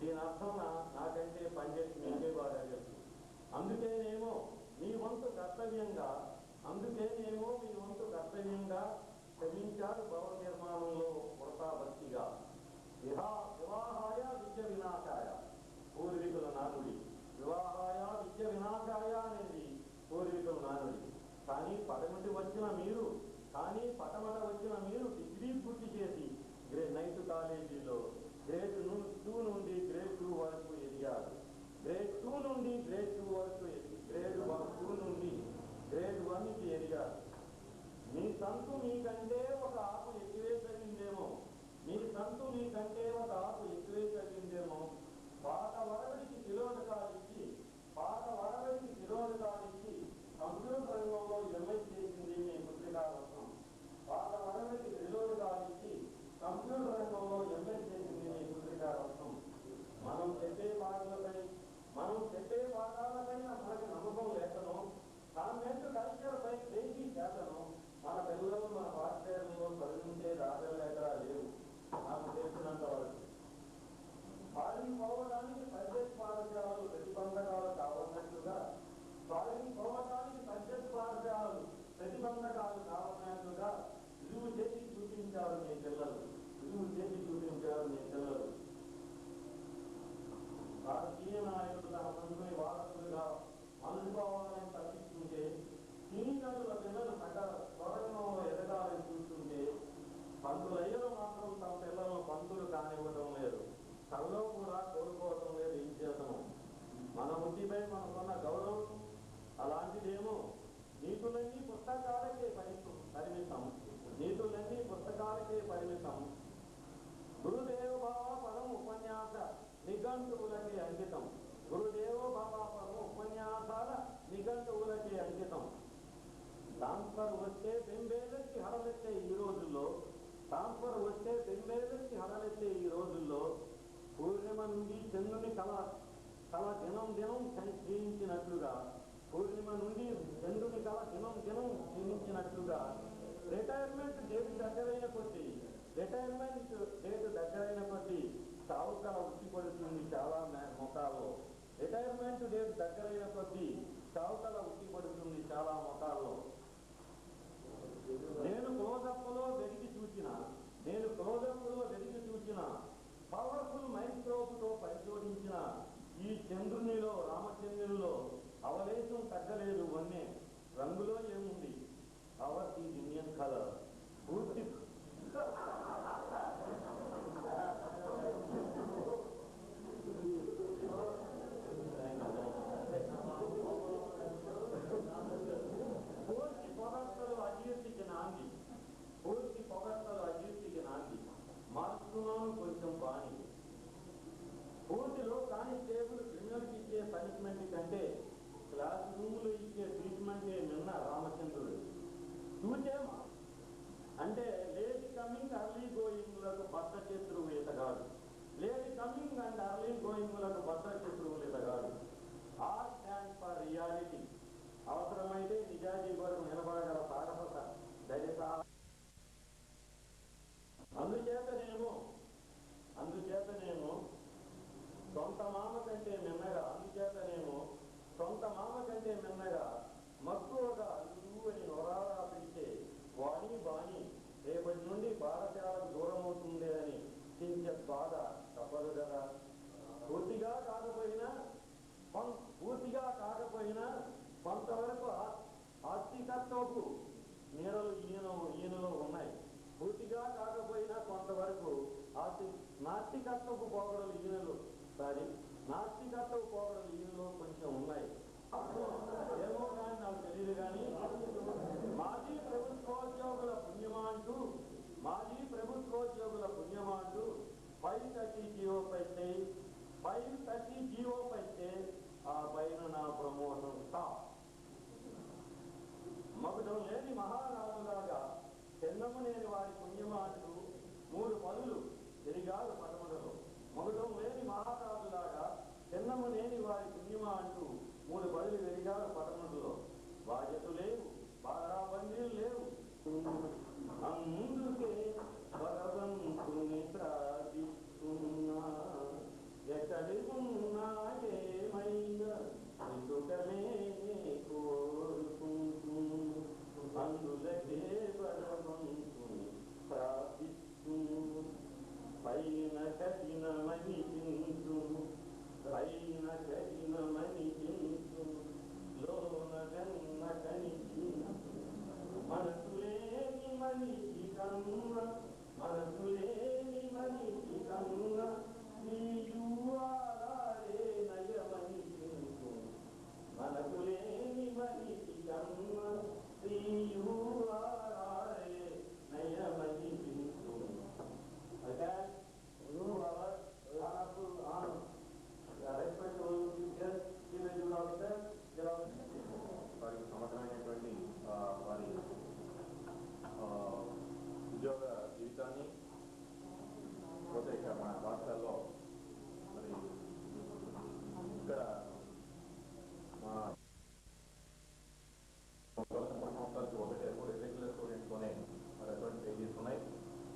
దీని అర్థం నాకంటే పండిట్ మీకే బాగా తెలుసు. అందుకేనేమో మీ వంతు కర్తవ్యంగా శ్రమించారు భవన నిర్మాణంలో వృతాభక్తిగా. వివాహాయ విద్య వినాశాయ పూర్వీకుల నానుడి. వివాహాయ విద్య వినాశాయ అనేది పూర్వీకుల నానుడి. కానీ పటమట వచ్చిన మీరు డిగ్రీ పూర్తి చేసి నైట్ కాలేజీలో గ్రేడ్ 2 నుండి గ్రేడ్ 2 వరకు ఎదిగారు. గ్రేడ్ 2 నుండి గ్రేడ్ 2 వరకు గ్రేడ్ 2 నుండి గ్రేడ్ 1కి ఎదిగారు. మీ సంతు మీకంటే ఒక ఆకు ఎక్కువే చదివిందేమో. పాత వరవడికి తిరోధకాలిచ్చి కంప్యూటర్ రంగంలో ఎంఐ చేసింది మీ పుత్రికారత్నం. మనం చెప్పే పాఠాలపైన మనకి నమ్మకం లేకనో, కాన్వెంట్ కల్చర్పై ప్రేమి చేతను మన పిల్లలు మన పాఠశాలలో చదివించే రాజలేకరా లేవు. నాకు తెలిసినంత వరకు పాలిపోవడానికి పద్ధతి పాఠశాలలు ప్రతిబంధకాలు కావన్నట్లుగా రుజువు చేసి చూపించారు మీ పిల్లలు. రాజకీయ నాయకులు తన పంతుని వారసులుగా అనుకోవాలని తప్పిస్తుంటే, సినీనటుల పిల్లలు స్వరంగంలో ఎదగాలని చూస్తుంటే, పంతులయ్యలు మాత్రం తమ పిల్లలను పంతులు కానివ్వడం లేదు. తనలో కూడా కోరుకోవడం లేదు. ఏం చేతము మన బుద్ధిపై మనకున్న గౌరవం అలాంటిదేమో. నీతులన్నీ పుస్తకాలకే పరిమితం. గురుదేవ భావ పదం ఉపన్యాస నిఘంటువులకి అంకితం. ట్రాన్స్ఫర్ వస్తే బెంబేలకి హడలెత్తే ఈ రోజుల్లో పూర్ణిమ నుండి చంద్రుని కళ దినం క్షీణించినట్లుగా రిటైర్మెంట్ డేట్ దగ్గరైన కొద్దీ చావు కళ ఉట్టిపడుతుంది చాలా ముఖాల్లో. నేను క్లోజప్లో వెలిగి చూచిన పవర్ఫుల్ మైక్రోబ్తో పరిశోధించిన ఈ చంద్రునిలో రామచంద్రునిలో అవలేశం తగ్గలేదు. వన్నే రంగులో ఏముంది? అవర్ ది ఇండియన్ కలర్ పూర్తి అజీర్తికి నాంది. మార్చుకున్నాను కొంచెం బాణి. పూర్తిలో కానిస్టేబుల్ క్రిమినల్కి ఇచ్చే పనిష్మెంట్ కంటే క్లాస్ రూములో ఇచ్చే ట్రీట్మెంటే నిన్న రామచంద్రుడు. చూచేమా అంటే లేడీ కమింగ్ అర్లీ గోయింగ్లకు బద్ధశత్రువు ఇతగాడు. R stand for reality. అవసరమైతే నిజాయితీ కొరకు నిలబడగల సాహస ధైర్య. అందుచేతనేమో సొంత మామ కంటే మిన్నగా మక్కువగా నువ్వు అని నొరాలా పిలిచే వాణి బాణి రేపటి నుండి పాఠశాలకు దూరమవుతుంది అని కించెత్ బాధ తప్పదు కదా. పూర్తిగా కాకపోయినా కొంతవరకు ఆస్తికత్వపు నీడలు ఈయనలో ఉన్నాయి. నాస్తికత్వపు పోగడలు ఈయనలో కొంచెం ఉన్నాయి. ఏమో కానీ నాకు తెలియదు. కానీ మాజీ ప్రభుత్వోద్యోగుల పుణ్యమాంటూ 530 జీవో పైతే ఆ పైన నా ప్రమోషన్ స్టాప్. మగుటం లేని మహారాజులాగా చెన్నము లేని వారి పుణ్యమాంటూ 3 పదులు తిరిగారు పటమటలో. మగుటం లేని మహారాజులాగా చెన్నము లేని వారి పుణ్యమా అంటూ 3 పదులు తిరిగారు పటమటలో. బాధ్యతలు లేవు, బారాబందీలు లేవు. అందుకే భగవంతుని ప్రార్థిస్తున్నా. మనసులేని మనిషి కన్న నీయువారే నయమనిపించు మనసులేని మనిషి కన్న నీయువారే నయమనిపించు Again, you are honorable honor. Respectful guests, chief executive officer, వారికి సమగ్రమైనటువంటి వారి ఉద్యోగ జీవితాన్ని పోతే ఇక మన రాష్ట్రాల్లో మరి ఇక్కడ మా సంవత్సరాలకి ఒకటి రెగ్యులర్ స్టూడెంట్స్తోనే మరి అటువంటి పేజీస్ ఉన్నాయి.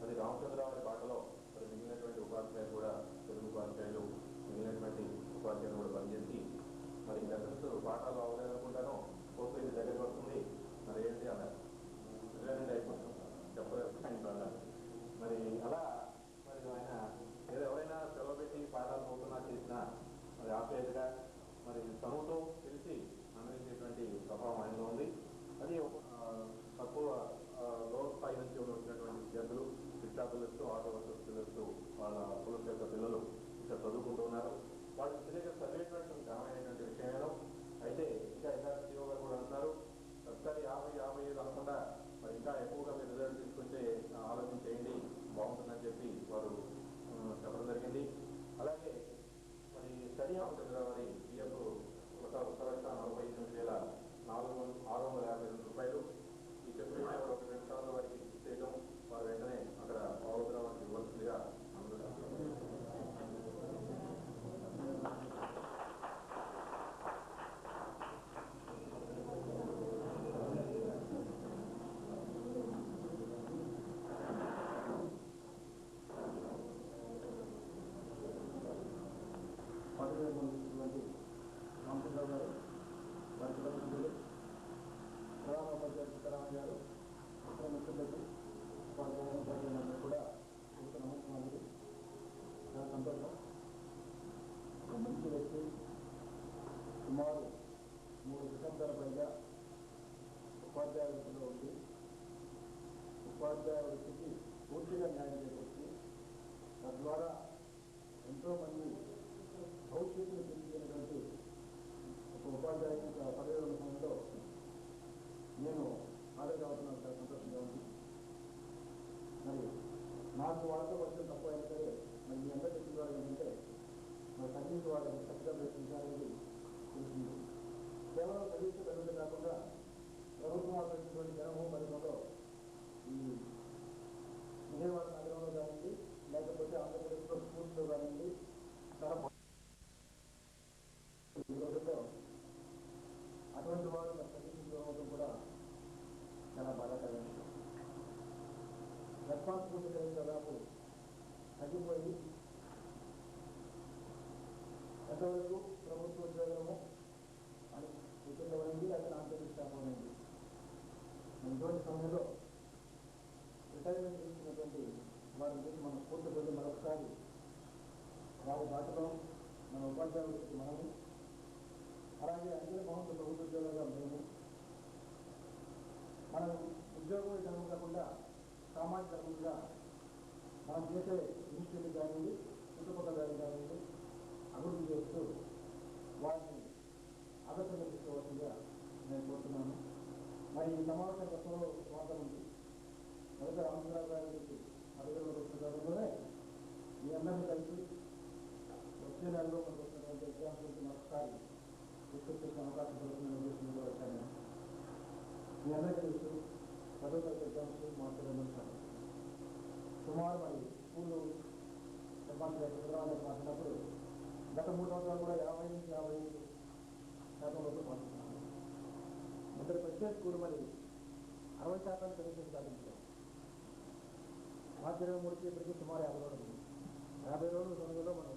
అది రామచంద్రరావు గారి బాటలో మరి మిగిలినటువంటి ఉపాధ్యాయులు కూడా తెలుగు ఉపాధ్యాయులు మిగిలినటువంటి ఉపాధ్యాయులు కూడా పనిచేసి మరి లెసన్స్ పాఠాలు అవ్వలేదనుకుంటాను పోతే ఇది దగ్గరికి వస్తుంది మరి ఏంటి అన్నారు రిలేటెడ్ అయిపోతుంది చెప్పలేదు మరి అలా మరి ఆయన ఏదో ఎవరైనా సెలవు పెట్టి పాఠాలు పోతున్నా చేసినా మరి ఆప్యాయతగా మరి చదువుతో తెలిసి అందించేటువంటి స్వభావం ఆయనలో ఉంది. అది తక్కువ లో స్థాయి నుంచి వచ్చినటువంటి విద్యార్థులు రిక్షా పిల్లలు ఆటో వర్కర్స్ పిల్లలు వాళ్ళ పులుసు యొక్క పిల్లలు ఇక్కడ చదువుకుంటూ ఉన్నారు. వాళ్ళు తెలియక చదివేటువంటి ఘనమైనటువంటి విషయంలో అయితే ఇంకా సిఓ గారు కూడా అంటున్నారు ఒకసారి 50-55 అనకుండా మరి ఇంకా ఎక్కువగా మీరు రిజల్ట్ తీసుకుంటే ఆలోచన చేయండి బాగుంటుందని చెప్పి వారు చెప్పడం జరిగింది. అలాగే మరి స్టడీ చంద్రవారి పిఎఫ్ 1,48,452 రూపాయలు ఈ చెప్పిన ఒక 2 సార్లు వారికి చేయడం వారు వెంటనే అక్కడ అవసరానికి ఇవ్వాల్సిందిగా రామచంద్రరావు గారు వారి కుటుంబీకులు ప్రధాన ఉపాధ్యాయులు సీతారామయ్య గారు ఇతర మిత్రులకి ఉపాధ్యాయులందరూ కూడా నమస్కారాలు. చాలా సంతోషం. ఒక మంచి వ్యక్తి సుమారు 3 దశాబ్దాల పైగా ఉపాధ్యాయ వృత్తిలో ఉండి ఉపాధ్యాయ వృత్తికి పూర్తిగా న్యాయం చేకూర్చి తద్వారా ఎంతోమంది భవిష్యత్తును తెలియజేయడానికి ఒక ఉపాధ్యాయ పదవి సమయంలో నేను హాజరవుతున్నాను. చాలా సంతోషంగా ఉంది. మరి నాకు వాళ్ళతో వచ్చిన తక్కువ అయినా సరే మరి మీ అందరూ చెప్పిన ద్వారా ఏంటంటే మరి తగ్గించి వాళ్ళని చక్కగా ప్రశ్నించాలనేది తెలిసింది. కేవలం తగ్గించే ప్రజలు కాకుండా ప్రభుత్వం ఆలోచించినటువంటి జనము పరిధిలో ఈ విజయవాడ నగరంలో కానివ్వండి లేకపోతే ఆంధ్రప్రదేశ్లో స్కూల్స్లో కానివ్వండి చాలా ఈ రోజుల్లో అటువంటి వారు తగ్గించడం కూడా చాలా బాధాకరమైన విషయం. రెస్పాన్సిబిలిటీ అనేది దాదాపు తగ్గిపోయి ఎంతవరకు ప్రభుత్వ ఉద్యోగము అని ఉద్యోగమైంది అతను ఆంతరిస్తామైంది. ఇటువంటి సమయంలో రిటైర్మెంట్ తీసుకున్నటువంటి వారి గురించి మనం పూర్తి మరొకసారి వారి బాటలో మన ఉపాధ్యాయులకి మనము అలాగే అఖిల భారత ప్రభుత్వ ఉద్యోగాలుగా మేము మనం ఉద్యోగం ధర్మం కాకుండా సామాజిక ధర్మంగా మనం చేసే ఇనిషియేటివ్ కానివ్వండి చుట్టుపక్కల దాన్ని కానివ్వండి అభివృద్ధి చేస్తూ వారిని ఆదర్శంగా తీసుకోవాల్సిందిగా నేను కోరుతున్నాను. మరి ఈ సమావేశం గతంలో స్వాగతం ఉంది. మొదట రామచంద్రరావు గారి గురించి అధికారులకు వచ్చిన కాలంలోనే మీ అందరినీ కలిసి వచ్చే నెలలో మనకు వచ్చినటువంటి ఎగ్జామ్స్ గురించి మరొకసారి డిస్కస్ చేసిన అవకాశం దొరుకుతున్న ఉద్దేశంలో వచ్చాను. మీ అందరికీ తెలుసు చదువు ఎగ్జామ్స్ మాట్లాడమంటారు. సుమారు మరి స్కూళ్ళు చెప్పాలి మాట్లాడినప్పుడు గత 3 సంవత్సరాలు కూడా 50 నుంచి 55% వరకు మాట్లాడుతున్నాను. ఇద్దరికి వచ్చే స్కూల్ మరి 60% కనీసం సాధించారు. మార్చి 23కి ఇప్పటికీ సుమారు 50 రోజులు 50 రోజుల సమయంలో మనం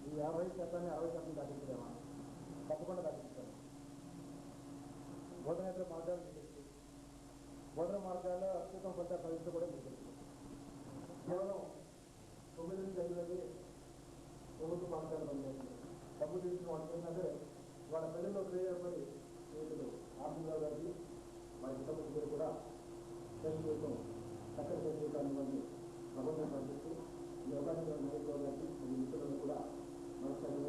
ఈ 50% 60% దాటించలేమా? తప్పకుండా దాటించాలి. బోధనేతర మార్గాలు మీకు బోధన మార్గాల్లో అత్యుత్తమ ఫలితాలు సాధించడం కూడా మీకు తెలుసు. కేవలం 9 నుంచి 5 ప్రభుత్వ మార్గాలు పనిచేస్తుంది. డబ్బు తీసుకుని వాళ్ళు ఏంటంటే వాళ్ళ ప్రజల్లో ప్రేరపడి స్నేహితులు రామచంద్రరావు గారికి వారి కుటుంబ సభ్యులు కూడా చేసిన చక్కటి చేసి కానివ్వండి ప్రబంధ పంపిస్తూ ఈ అవకాశంలో నాయకులు గారికి మరియు మిత్రులను కూడా నమస్కారం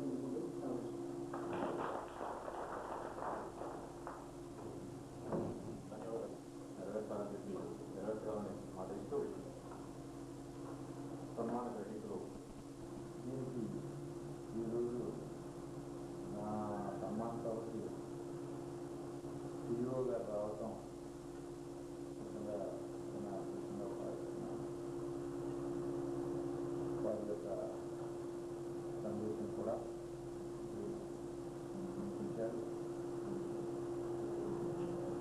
ఆదరిస్తూ సన్మాన గ్రహీతలు దీనికి ఈరోజు నా సన్మాన సభకి సిఇఓ గారు రావటం వారి యొక్క సందేశం కూడా ఇచ్చారు.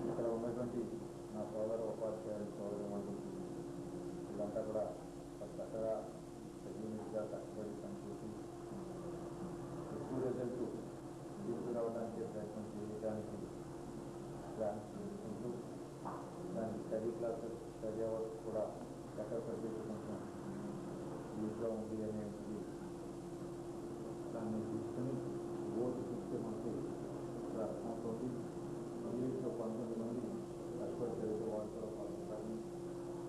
ఇక్కడ ఉన్నటువంటి నా సోదర ఉపాధ్యాయులు సోదరులు వీళ్ళంతా కూడా చక్కగా చదివిగా కష్టపడి పనిచేసి ఎక్కువ రిజల్ట్ తీసుకురావడానికి ప్రయత్నం చేయడానికి ప్లాన్స్ చేసుకుంటూ దానికి స్టడీ క్లాసెస్ స్టడీ అవర్స్ కూడా ఎక్కడ కొంచెం వీలుగా ఉంది అనేది దాన్ని తీసుకుని ఓటు చూస్తే మనకి అర్థమవుతుంది. ఇంగ్లీష్లో 19 మంది కష్టపడి చదివితే వాళ్ళు కూడా పాల్గొంటారు.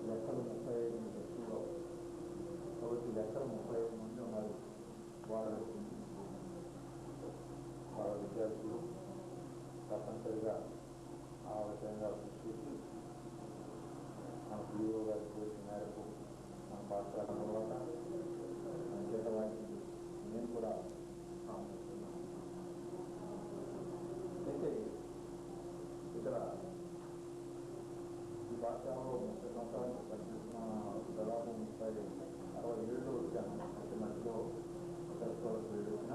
లెక్కలు 35 టెస్టులో కాబట్టి లెక్కలు 35 మంది ఉన్నారు. వాళ్ళ విద్యార్థులు తప్పనిసరిగా ఆ విధంగా కృషి చేసి మన పిఓ గారి కోరిక మేరకు మన పాఠశాల తర్వాత అంచేత వారికి నేను కూడా ఆమోదిస్తున్నాను. అయితే ఇక్కడ ఈ పాఠశాలలో 30 సంవత్సరాలు పనిచేస్తున్న దాదాపు 60 వచ్చాను. ప్రతి మధ్యలో తెలుసుకోవాల్సి వెళ్ళొచ్చిన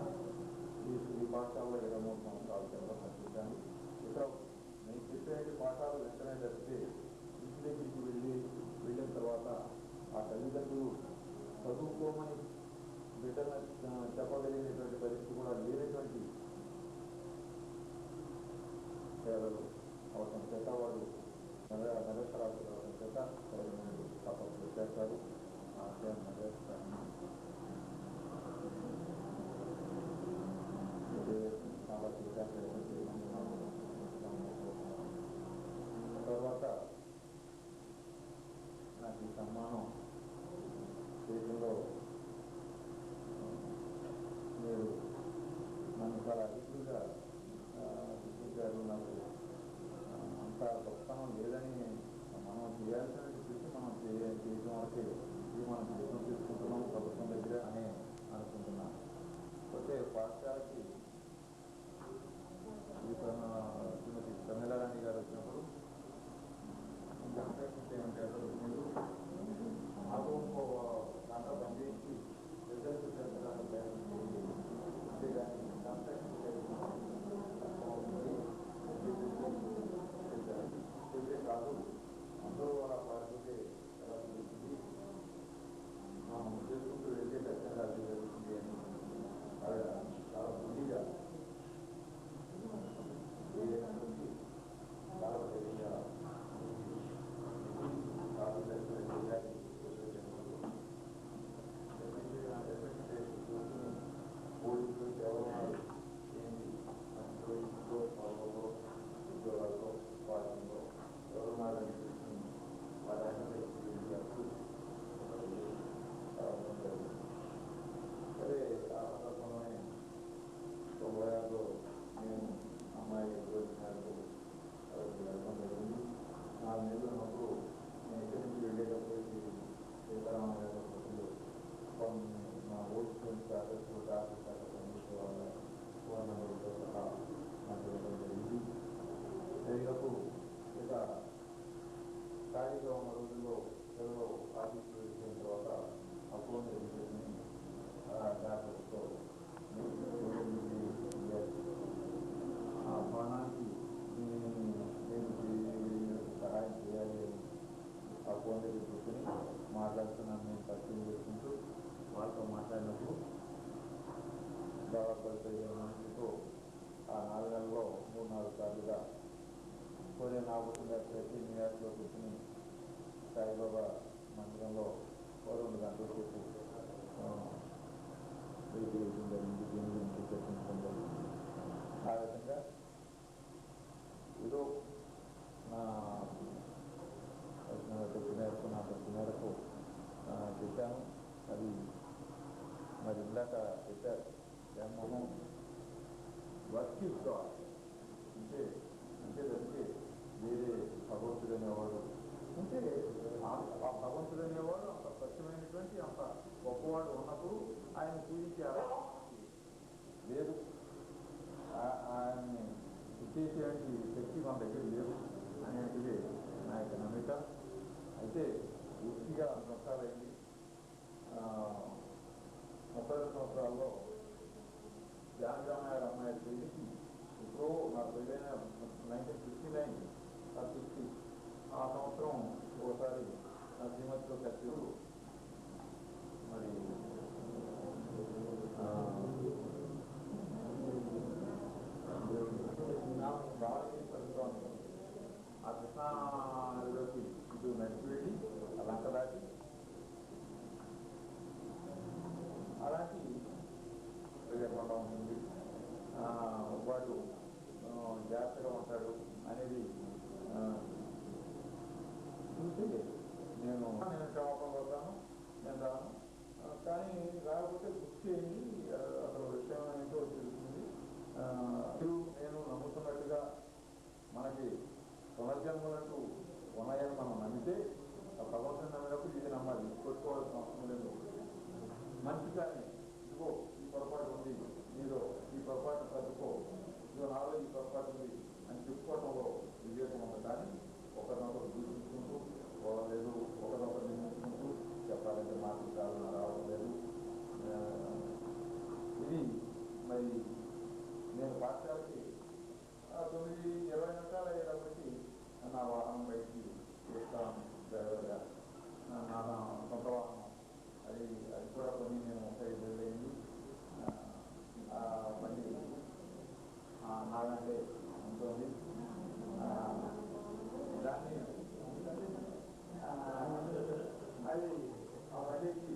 ఈ పాఠశాలలో 23 సంవత్సరాల కింద పనిచేశాను. ఇక్కడ నేను చెప్పే పాఠాలు వెంటనే తప్పితే ఇంటి దగ్గరికి వెళ్ళిన తర్వాత ఆ తల్లిదండ్రులు చదువుకోమని బిడ్డలను చెప్పగలిగినటువంటి పరిస్థితి కూడా లేనటువంటి పేదలు అవసరం చేత వాళ్ళు నిరక్షరాలు అవసరం చేత తప్పకుండా చేస్తారు. ఆ విషయాన్ని నెరవేరుస్తాను. తర్వాత నాకు ఈ సన్మానం చేయడంలో మీరు నన్ను చాలా అతిథులుగా గుర్తించారు. నాకు అంత గొప్పతనం లేదని మనం చేయాల్సిన కృషి మనం చేయడం వరకే ఇది మనం జీవితం తీసుకుంటున్నాం ప్రభుత్వం దగ్గర అని అనుకుంటున్నాను. అయితే పాఠశాలకి శ్రీమతి ప్రమీలారాణి గారు వచ్చినప్పుడు కన్స్ట్రక్షన్ ఏమంటే మీరు మాకు దాంట్లో పనిచేసి రిజల్ట్ చేర్చడానికి ప్రయత్నం చేయండి. అంతేగాని కన్స్ట్రక్షన్ చేసే కాదు అందరూ అలా పాల్గొంటే ఎలా జరుగుతుంది, మనం చేసుకుంటూ వెళ్తే ఖచ్చితంగా అది జరుగుతుంది అని ఆవిడ చాలా బుద్ధిగా చాలా ధైర్యంగా పోలీసులు కేవలం ఏంటి ఉద్యోగాల్లో పాలనలో ఎవరున్నారని తెలుసుకుని వారి సరే ఆ సందర్భంలోనే 96లో నేను అమ్మాయి మేరకు వెళ్ళడం జరిగింది. 4 నెలలు ఉన్నప్పుడు నేను ఇక్కడి నుంచి వెళ్ళేటప్పటికి సీతారామయ్య కొన్ని మా ఓల్డ్ స్టూడెంట్స్ ఆఫీసులు పనిచేసే వాళ్ళ ఫోన్ నెంబర్తో సహా నాకు వెళ్ళడం జరిగింది. రేపు ఇక ఖాళీగా ఉన్న రోజుల్లో పిల్లలు ఆఫీసులు వెళ్ళిన తర్వాత ఆ ఫోన్ ఎడ్యుకేషన్ డాక్టర్స్తో ఆ బాణానికి నేను సహాయం చేయాలి అని ఆ ఫోన్ దగ్గర కూర్చొని మాట్లాడుతున్నాను. నేను పరిచయం చేసుకుంటూ వాళ్ళతో మాట్లాడినప్పుడు దాదాపు 15 మందితో ఆ 4 నెలల్లో 3-4 సార్లుగా పోలే నాగభూషణ ప్రతి న్యూయార్క్లో కూర్చొని సాయిబాబా మందిరంలో 2 గంటల సేపు దీని గురించి చర్చించడం జరిగింది. ఆ విధంగా ఏదో నా శక్తి మేరకు చెప్పాను. అది మరి ఇందాక చెప్పారు జగన్మోహన్ వర్క్ ఇస్తాను అంటే అంటే తప్పితే వేరే భగవంతుడు అనేవాడు అంటే ఆ భగవంతుడు అనేవాడు అంత స్వచ్ఛమైనటువంటి అంత గొప్పవాడు ఉన్నప్పుడు ఆయన పూజించే లేదు, ఆయన్ని ఇచ్చేసేటువంటి శక్తి మన దగ్గర లేదు అనేటిది నా యొక్క నమ్మిక. అయితే పూర్తిగా సంవత్సరాలైంది. 32 సంవత్సరాల్లో జానగ్రామయ్య అమ్మాయి పెళ్లికి ఇప్పుడు నా పెళ్ళైన 1959 60 ఆ సంవత్సరం ఒకసారి నా శ్రీమతితో కలిసి మరి బాలకి పడుతూ ఆ కృష్ణాలోకి ఇటు నడిచి వెళ్ళి ఆ లంక దాటి అలాంటి ప్రజాపంట ఉంటుంది. వాడు జాగ్రత్తగా ఉంటాడు అనేది చూసి నేను క్షమాపణ పడతాను, నేను రాను. కానీ రాకపోతే బుక్ చేయండి, అసలు విషయం ఏంటో తెలుస్తుంది. నేను నమ్ముతున్నట్టుగా మనకి పునర్జన్మలంటూ ఉన్నాయని మనం నమ్మితే ఆ భగవంతుని నమ్మినప్పుడు ఇది నమ్మాలి, కొట్టుకోవాల్సిన అవసరం లేదు. మంచి కానీ ఇదిగో ఈ పొరపాటు ఉంది, నీలో ఈ పొరపాటు సర్దుకో, ఇదిగో నాలో ఈ పొరపాటు ఉంది అని చెప్పుకోవడంలో వివేకం ఉంది. కానీ ఒకరినొకరు దూషించుకుంటూ పోవలేదు, ఒకరినొకరు నిర్మించుకుంటూ చెప్పాలంటే మాటలు కాదు రావడం లేదు. ఇది మరి నేను పాఠశాలకి 9:20 నిమిషాలు అయ్యేటప్పటికి నా వాహనం బయటికి చేస్తాను డ్రైవర్గా, నా సొంత వాహనం. అది కూడా కొన్ని నేను 35 ఏళ్ళు అయింది. మళ్ళీ నాదంటే ఉంటుంది. దాన్ని అది ఆ బండికి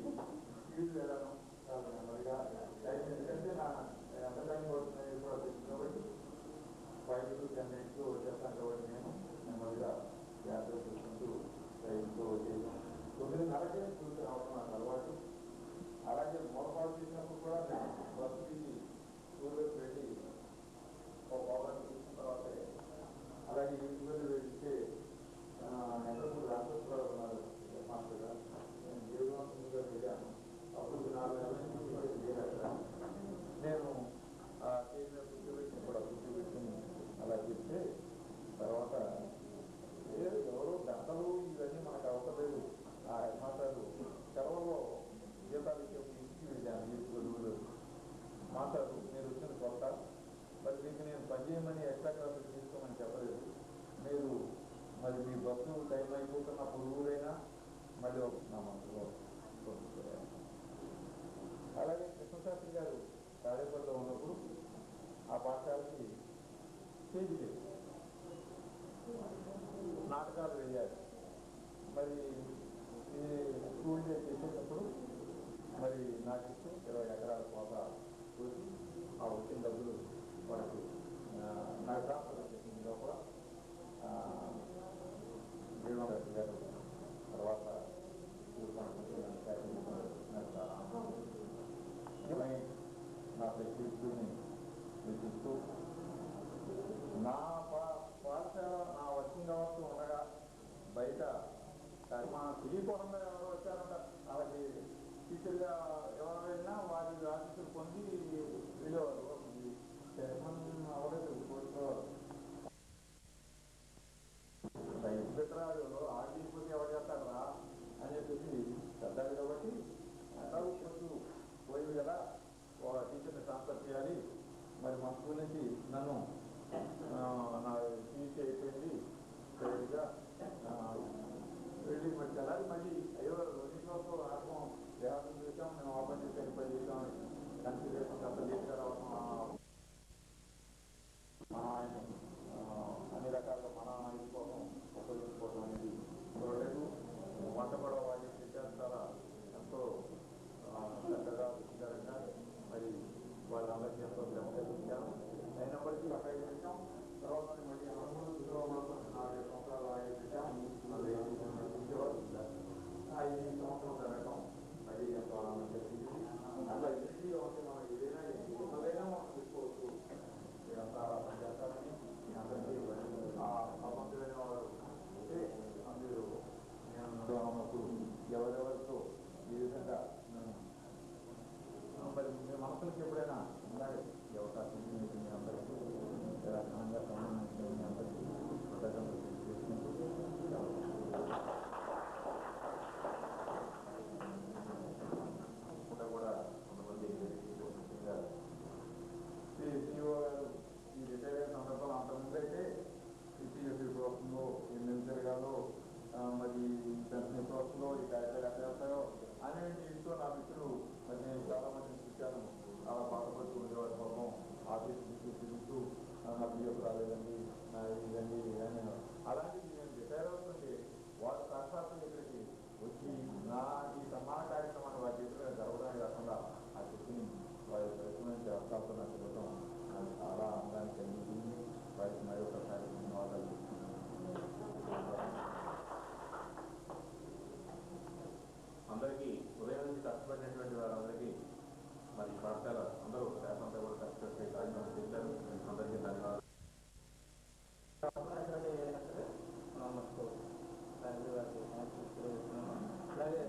స్పీడ్ వెళ్ళడం చాలా నెమ్మదిగా ఎందుకంటే నా ఎంత టైం పడుతున్నాయి కూడా తెలుసు కాబట్టి 5 to 10 minutes వచ్చేస్తాను కాబట్టి నేను నెమ్మదిగా యాత్ర చూసుకుంటూ రైలుతో వచ్చేసాను. 9:30కే చూసి రావడం నాకు అలవాటు. అలాగే మోడపాటు చేసినప్పుడు కూడా నేను బస్సుకి స్కూల్లోకి వెళ్ళి ఒక పవర్ చూసిన తర్వాత అలాగే ఇంటి మీద వెళ్తే నెల్లూరు రామకృష్ణరావు ఉన్నారు మాస్టర్గా, నేను జీవనాంతంగా వెళ్ళాను. అప్పుడు 4 నెలల నుంచి అక్కడ నేను ఆ చేసిన కూర్చోబెట్టి కూడా కూర్చోబెట్టుకుని అలా చెప్తే తర్వాత ఎవరో గంటలు ఇవన్నీ మనకు అవసరం. ఆ హెడ్ మాస్టర్లు సెలవులో జీతాలు ఇచ్చేప్పుడు ఇంటికి వెళ్ళాను. ఈ గొడుగులు మాస్టారు మీరు వచ్చిన కొత్త, మరి మీకు నేను పనిచేయమని ఎక్స్ట్రా క్లాసులు తీసుకోమని చెప్పలేదు. మీరు మరి మీ బస్సు టైం అయిపోతున్నప్పుడు ఊరైనా మళ్ళీ నా మనసులో. అలాగే కృష్ణశాస్త్రి గారు తాడేపల్లిలో ఉన్నప్పుడు ఆ పాఠశాలకి స్టేజ్ లేదు, నాటకాలు వేయాలి. మరి ఈ స్కూల్ డే చేసేటప్పుడు మరి నాకు ఇస్తూ 20 ఎకరాల కోత చూసి ఆ వచ్చిన డబ్బులు వాళ్ళకి నాకు ట్రాన్స్ఫర్ చేసింది. లోపల జీవనరెడ్డి గారు తర్వాత నా ప్రతిని వెచ్చిస్తూ నా పాఠశాల నా వర్కింగ్ అవర్స్ ఉండగా బయట మా శ్రీకోణంలో ఎవరు వచ్చారంట, వాళ్ళకి టీచర్గా ఎవరు వెళ్ళినా వారి ఆశీస్సులు పొంది వెళ్ళేవారు. చైర్మన్ అవ్వలేదు, రైతురాడు ఆడిపోతే ఎవరు చేస్తాడు రా అని చెప్పేసి పెద్దాడు కాబట్టి అంటారు. కొంచెం పోయింది కదా, టీచర్ని ట్రాన్స్ఫర్ చేయాలి. మరి మా స్కూల్ నుంచి నన్ను నా ఫీజు అయిపోయింది సరిగ్గా వెళ్ళి మరి తెల్లారి మళ్ళీ అయ్యో రెండింటిలో రావడం దేవాలయం చేసాం, మేము ఓపెన్ చేసి వెళ్ళిపోయి చేసాం కన్సిడరేషన్ అంత లేట్గా రావడం. మన ఆయన అన్ని రకాలుగా మన ఇది కోసం ఉపయోగించుకోవడం అనేది చూడలేదు. వంట కూడా వాళ్ళు చేసేస్తారా ఎంతో చక్కగా రుచికరంగా మరి వాళ్ళందరికీ ఎంతో శ్రమ కలిగించాను. అయినప్పటికీ అక్కడ పెట్టాం. తర్వాత మళ్ళీ 4 సంవత్సరాలు ఆయన పెట్టాం. మళ్ళీ 5 సంవత్సరాలు జరగటం ఆఫీస్ తిరుగుతూ నా బియ్యం రాలేదండి, నా ఇదండి అని అలాంటిది నేను రిటైర్ అవుతుంటే వాళ్ళు సాక్షాత్తు ఇక్కడికి వచ్చి నా ఈ సన్మాన కార్యక్రమాన్ని వారి చేతిలో జరగడమే కాకుండా ఆ చెట్టుని వారి ప్రయత్నం అవకాశం నాకు ఇవ్వడం నాకు చాలా ఆనందాన్ని కలిగించింది. వారికి మరొకసారి ధన్యవాదాలు అందరికీ ఉదయం నుంచి కష్టపడినటువంటి వారందరికీ మరి పాఠశాల అందరూ స్టాఫ్ అంతా కూడా కష్టపడి కార్యక్రమం చేశారు. అందరికీ ధన్యవాదాలు. అలాగే